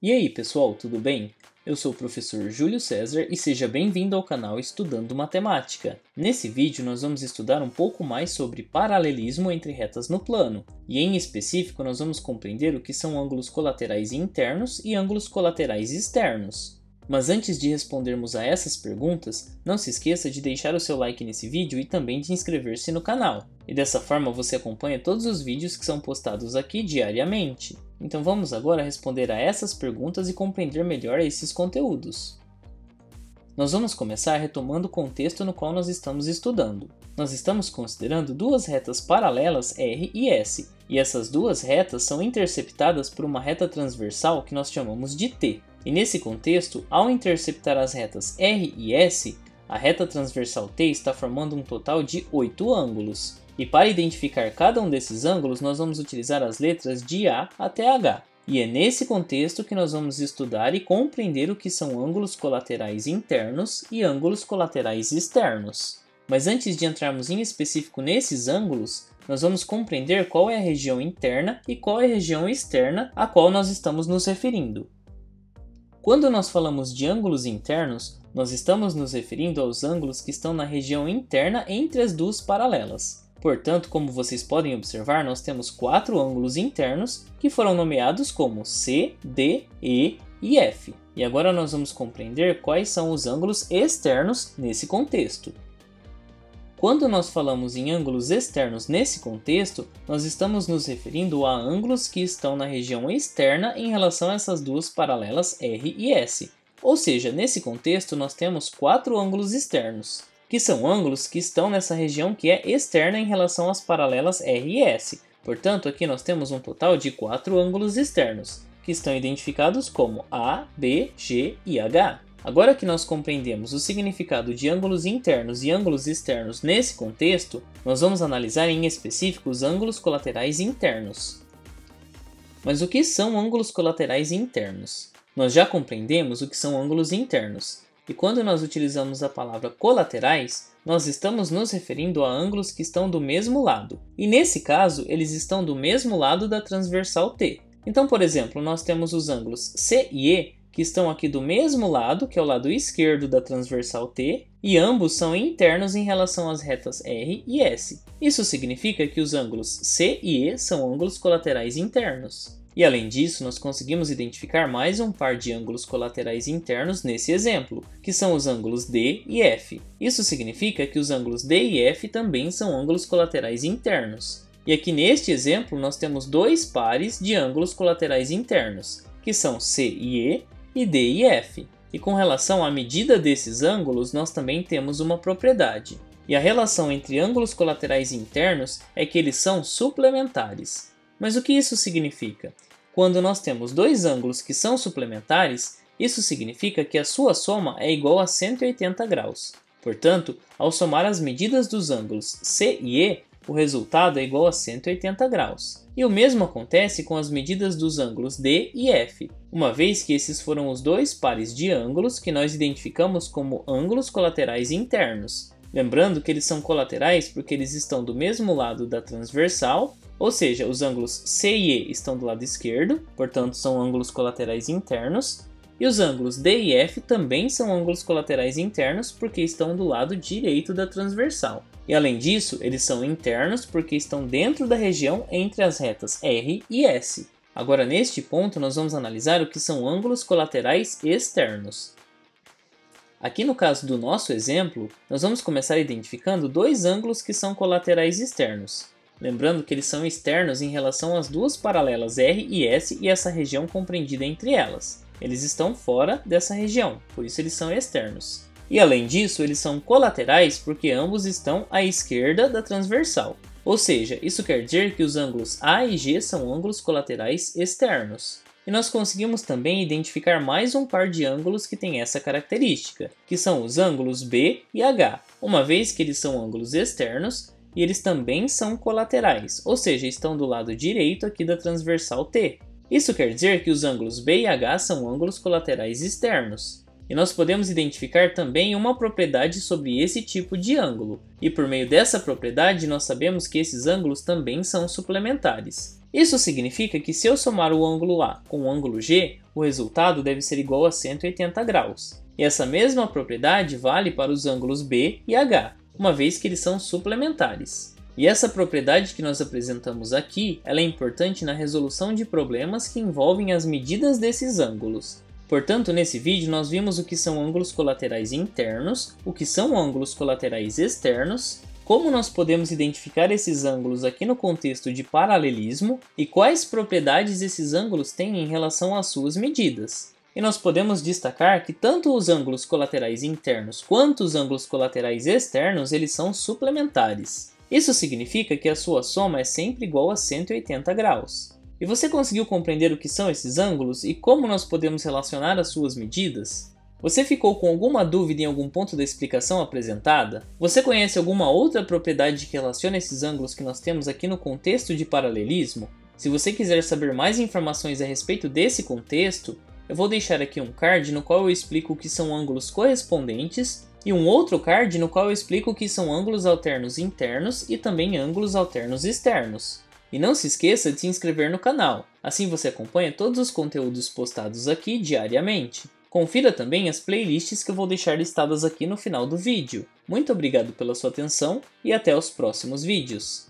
E aí, pessoal, tudo bem? Eu sou o professor Júlio César e seja bem-vindo ao canal Estudando Matemática. Nesse vídeo nós vamos estudar um pouco mais sobre paralelismo entre retas no plano, e em específico nós vamos compreender o que são ângulos colaterais internos e ângulos colaterais externos. Mas antes de respondermos a essas perguntas, não se esqueça de deixar o seu like nesse vídeo e também de inscrever-se no canal. E dessa forma você acompanha todos os vídeos que são postados aqui diariamente. Então vamos agora responder a essas perguntas e compreender melhor esses conteúdos. Nós vamos começar retomando o contexto no qual nós estamos estudando. Nós estamos considerando duas retas paralelas R e S, e essas duas retas são interceptadas por uma reta transversal que nós chamamos de T. E nesse contexto, ao interceptar as retas R e S, a reta transversal T está formando um total de 8 ângulos. E para identificar cada um desses ângulos, nós vamos utilizar as letras de A até H. E é nesse contexto que nós vamos estudar e compreender o que são ângulos colaterais internos e ângulos colaterais externos. Mas antes de entrarmos em específico nesses ângulos, nós vamos compreender qual é a região interna e qual é a região externa a qual nós estamos nos referindo. Quando nós falamos de ângulos internos, nós estamos nos referindo aos ângulos que estão na região interna entre as duas paralelas. Portanto, como vocês podem observar, nós temos 4 ângulos internos que foram nomeados como C, D, E e F. E agora nós vamos compreender quais são os ângulos externos nesse contexto. Quando nós falamos em ângulos externos nesse contexto, nós estamos nos referindo a ângulos que estão na região externa em relação a essas duas paralelas R e S. Ou seja, nesse contexto nós temos 4 ângulos externos, que são ângulos que estão nessa região que é externa em relação às paralelas R e S. Portanto, aqui nós temos um total de 4 ângulos externos, que estão identificados como A, B, G e H. Agora que nós compreendemos o significado de ângulos internos e ângulos externos nesse contexto, nós vamos analisar em específico os ângulos colaterais internos. Mas o que são ângulos colaterais internos? Nós já compreendemos o que são ângulos internos, e quando nós utilizamos a palavra colaterais, nós estamos nos referindo a ângulos que estão do mesmo lado, e nesse caso eles estão do mesmo lado da transversal T. Então, por exemplo, nós temos os ângulos C e E, que estão aqui do mesmo lado, que é o lado esquerdo da transversal T, e ambos são internos em relação às retas R e S. Isso significa que os ângulos C e E são ângulos colaterais internos. E além disso, nós conseguimos identificar mais um par de ângulos colaterais internos nesse exemplo, que são os ângulos D e F. Isso significa que os ângulos D e F também são ângulos colaterais internos. E aqui neste exemplo nós temos 2 pares de ângulos colaterais internos, que são C e D e F. E com relação à medida desses ângulos, nós também temos uma propriedade. E a relação entre ângulos colaterais internos é que eles são suplementares. Mas o que isso significa? Quando nós temos 2 ângulos que são suplementares, isso significa que a sua soma é igual a 180 graus. Portanto, ao somar as medidas dos ângulos C e E, o resultado é igual a 180 graus. E o mesmo acontece com as medidas dos ângulos D e F, uma vez que esses foram os 2 pares de ângulos que nós identificamos como ângulos colaterais internos. Lembrando que eles são colaterais porque eles estão do mesmo lado da transversal, ou seja, os ângulos C e E estão do lado esquerdo, portanto são ângulos colaterais internos, e os ângulos D e F também são ângulos colaterais internos porque estão do lado direito da transversal. E além disso, eles são internos porque estão dentro da região entre as retas R e S. Agora, neste ponto, nós vamos analisar o que são ângulos colaterais externos. Aqui no caso do nosso exemplo, nós vamos começar identificando 2 ângulos que são colaterais externos. Lembrando que eles são externos em relação às duas paralelas R e S e essa região compreendida entre elas. Eles estão fora dessa região, por isso eles são externos. E além disso, eles são colaterais porque ambos estão à esquerda da transversal. Ou seja, isso quer dizer que os ângulos A e G são ângulos colaterais externos. E nós conseguimos também identificar mais um par de ângulos que tem essa característica, que são os ângulos B e H, uma vez que eles são ângulos externos e eles também são colaterais, ou seja, estão do lado direito aqui da transversal T. Isso quer dizer que os ângulos B e H são ângulos colaterais externos. E nós podemos identificar também uma propriedade sobre esse tipo de ângulo, e por meio dessa propriedade nós sabemos que esses ângulos também são suplementares. Isso significa que se eu somar o ângulo A com o ângulo G, o resultado deve ser igual a 180 graus. E essa mesma propriedade vale para os ângulos B e H, uma vez que eles são suplementares. E essa propriedade que nós apresentamos aqui, ela é importante na resolução de problemas que envolvem as medidas desses ângulos. Portanto, nesse vídeo nós vimos o que são ângulos colaterais internos, o que são ângulos colaterais externos, como nós podemos identificar esses ângulos aqui no contexto de paralelismo e quais propriedades esses ângulos têm em relação às suas medidas. E nós podemos destacar que tanto os ângulos colaterais internos quanto os ângulos colaterais externos eles são suplementares. Isso significa que a sua soma é sempre igual a 180 graus. E você conseguiu compreender o que são esses ângulos e como nós podemos relacionar as suas medidas? Você ficou com alguma dúvida em algum ponto da explicação apresentada? Você conhece alguma outra propriedade que relaciona esses ângulos que nós temos aqui no contexto de paralelismo? Se você quiser saber mais informações a respeito desse contexto, eu vou deixar aqui um card no qual eu explico o que são ângulos correspondentes e um outro card no qual eu explico o que são ângulos alternos internos e também ângulos alternos externos. E não se esqueça de se inscrever no canal, assim você acompanha todos os conteúdos postados aqui diariamente. Confira também as playlists que eu vou deixar listadas aqui no final do vídeo. Muito obrigado pela sua atenção e até os próximos vídeos.